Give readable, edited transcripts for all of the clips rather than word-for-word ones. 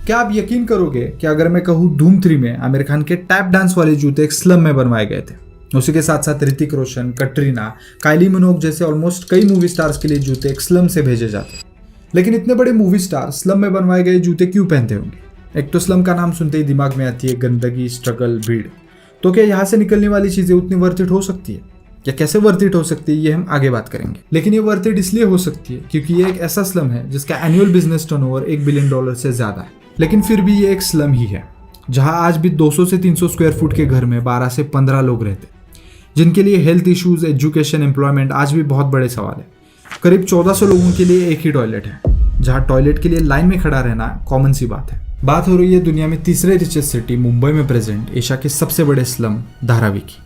क्या आप यकीन करोगे कि अगर मैं कहूँ धूम 3 में आमिर खान के टैप डांस वाले जूते एक स्लम में बनवाए गए थे, उसी के साथ साथ ऋतिक रोशन, कटरीना, काइली मिनोग जैसे ऑलमोस्ट कई मूवी स्टार्स के लिए जूते एक स्लम से भेजे जाते। लेकिन इतने बड़े मूवी स्टार स्लम में बनवाए गए जूते क्यों पहनते होंगे? एक तो स्लम का नाम सुनते ही दिमाग में आती है गंदगी, स्ट्रगल, भीड़। तो क्या यहाँ से निकलने वाली चीजें उतनी वर्थ इट हो सकती है? या कैसे वर्थ इट हो सकती है, ये हम आगे बात करेंगे। लेकिन ये वर्थ इट इसलिए हो सकती है क्योंकि ये एक ऐसा स्लम है जिसका एनुअल बिजनेस टर्नओवर $1 बिलियन से ज्यादा है। लेकिन फिर भी ये एक स्लम ही है जहां आज भी 200 से 300 स्क्वायर फुट के घर में 12 से 15 लोग रहते, जिनके लिए हेल्थ इश्यूज, एजुकेशन, एम्प्लॉयमेंट आज भी बहुत बड़े सवाल है। करीब 1400 लोगों के लिए एक ही टॉयलेट है, जहां टॉयलेट के लिए लाइन में खड़ा रहना कॉमन सी बात है। बात हो रही है दुनिया में तीसरे रिचेस्ट सिटी मुंबई में प्रेजेंट एशिया के सबसे बड़े स्लम धारावी की।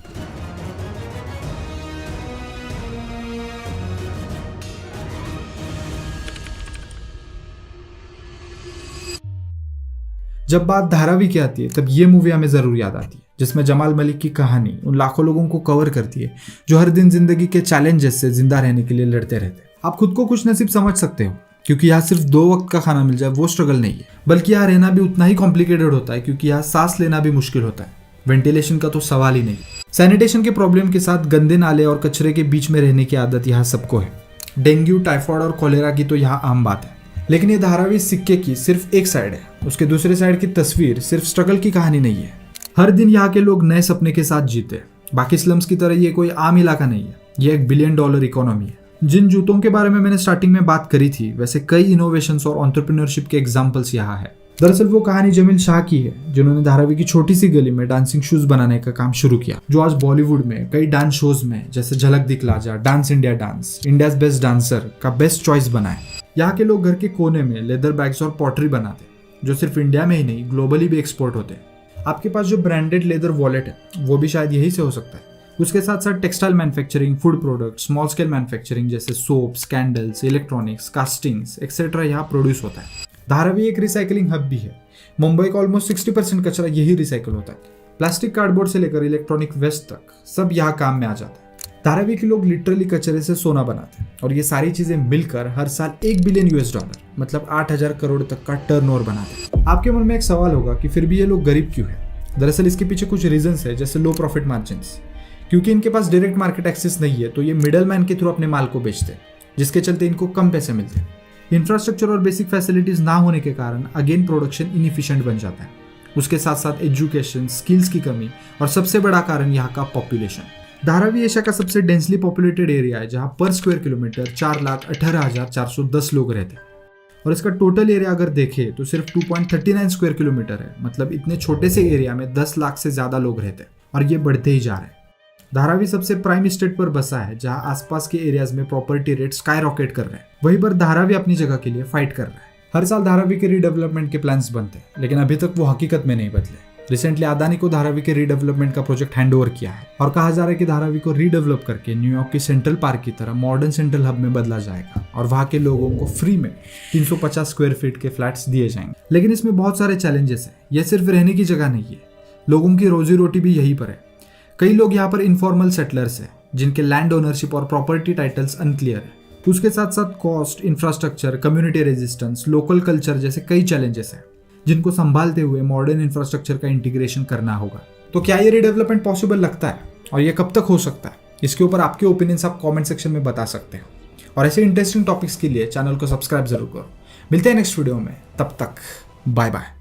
जब बात धारावी की आती है तब ये मूवी हमें जरूर याद आती है, जिसमें जमाल मलिक की कहानी उन लाखों लोगों को कवर करती है जो हर दिन जिंदगी के चैलेंजेस से जिंदा रहने के लिए लड़ते रहते हैं। आप खुद को खुश नसीब समझ सकते हो क्योंकि यहाँ सिर्फ 2 वक्त का खाना मिल जाए वो स्ट्रगल नहीं है, बल्कि यहाँ रहना भी उतना ही कॉम्प्लिकेटेड होता है क्योंकि यहाँ सांस लेना भी मुश्किल होता है। वेंटिलेशन का तो सवाल ही नहीं। सैनिटेशन के प्रॉब्लम के साथ गंदे नाले और कचरे के बीच में रहने की आदत यहाँ सबको है। डेंगू, टाइफॉइड और कॉलेरा की तो यहाँ आम बात है। लेकिन ये धारावी सिक्के की सिर्फ एक साइड है, उसके दूसरे साइड की तस्वीर सिर्फ स्ट्रगल की कहानी नहीं है। हर दिन यहाँ के लोग नए सपने के साथ जीते हैं। बाकी स्लम्स की तरह ये कोई आम इलाका नहीं है, ये $1 बिलियन इकोनॉमी है। जिन जूतों के बारे में मैंने स्टार्टिंग में बात करी थी, वैसे कई इनोवेशंस और एंटरप्रेन्योरशिप के एग्जांपल्स यहाँ है। दरअसल वो कहानी जमील शाह की है, जिन्होंने धारावी की छोटी सी गली में डांसिंग शूज बनाने का काम शुरू किया, जो आज बॉलीवुड में कई डांस शोज में जैसे झलक दिखला जा, dance India dance, India's best dancer का बेस्ट चॉइस बना है। यहाँ के लोग घर के कोने में लेदर बैग्स और पॉटरी बनाते, जो सिर्फ इंडिया में ही नहीं ग्लोबली भी एक्सपोर्ट होते हैं। आपके पास जो ब्रांडेड लेदर वॉलेट है वो भी शायद यही से हो सकता है। उसके साथ साथ textile manufacturing, food product, small scale manufacturing जैसे soaps, candles, electronics, castings etcetera यहाँ प्रोड्यूस होता है। धारावी एक रिसाइकलिंग हब भी है। मुंबई का ऑलमोस्ट 60% कचरा यही रिसाइकल होता है। प्लास्टिक, कार्डबोर्ड से लेकर इलेक्ट्रॉनिक वेस्ट तक सब यहाँ काम में आ जाता है। धारावी के लोग लिटरली कचरे से सोना बनाते हैं और ये सारी चीजें मिलकर हर साल $1 बिलियन मतलब 8,000 करोड़ तक का टर्नओवर बनाते हैं। आपके मन में एक सवाल होगा कि फिर भी ये लोग गरीब क्यों है? दरअसल इसके पीछे कुछ रीजंस है, जैसे लो प्रॉफिट मार्जिन्स। क्योंकि इनके पास डायरेक्ट मार्केट एक्सेस नहीं है तो ये मिडल मैन के थ्रू अपने माल को बेचते हैं, जिसके चलते इनको कम पैसे मिलते हैं। इंफ्रास्ट्रक्चर और बेसिक फैसिलिटीज ना होने के कारण अगेन प्रोडक्शन इनएफिशिएंट बन जाता है। उसके साथ साथ एजुकेशन, स्किल्स की कमी और सबसे बड़ा कारण यहाँ का पॉपुलेशन। धारावी एशिया का सबसे डेंसली पॉपुलेटेड एरिया है, जहां पर स्क्वायर किलोमीटर 4,18,410 लोग रहते हैं। और इसका टोटल एरिया अगर देखें तो सिर्फ 2.39 स्क्वायर किलोमीटर है। मतलब इतने छोटे से एरिया में 10 लाख से ज्यादा लोग रहते हैं और ये बढ़ते ही जा रहे हैं। धारावी सबसे प्राइम स्टेट पर बसा है, जहां आसपास के एरियाज में प्रॉपर्टी रेट स्काई रॉकेट कर रहे हैं। वहीं पर धारावी अपनी जगह के लिए फाइट कर रहा है। हर साल धारावी के रीडेवलपमेंट के प्लान्स बनते हैं, लेकिन अभी तक वो हकीकत में नहीं बदले। रिसेंटली अदानी को धारावी के रीडेवलपमेंट का प्रोजेक्ट हैंडओवर किया है और कहा जा रहा है कि धारावी को रीडेवलप करके न्यूयॉर्क की सेंट्रल पार्क की तरह मॉडर्न सेंट्रल हब में बदला जाएगा और वहां के लोगों को फ्री में 350 स्क्वायर फीट के फ्लैट्स दिए जाएंगे। लेकिन इसमें बहुत सारे चैलेंजेस हैं। यह सिर्फ रहने की जगह नहीं है, लोगों की रोजी रोटी भी यहीं पर है। कई लोग यहाँ पर इनफॉर्मल सेटलर्स हैं, जिनके लैंड ओनरशिप और प्रॉपर्टी टाइटल्स अनक्लियर है। उसके साथ साथ cost, infrastructure, community resistance, local culture जैसे कई चैलेंजेस हैं, जिनको संभालते हुए मॉडर्न इंफ्रास्ट्रक्चर का इंटीग्रेशन करना होगा। तो क्या ये रीडेवलपमेंट पॉसिबल लगता है और ये कब तक हो सकता है? इसके ऊपर आपके ओपिनियंस आप कमेंट सेक्शन में बता सकते हो। और ऐसे इंटरेस्टिंग टॉपिक्स के लिए चैनल को सब्सक्राइब जरूर करो। मिलते हैं नेक्स्ट वीडियो में, तब तक बाय बाय।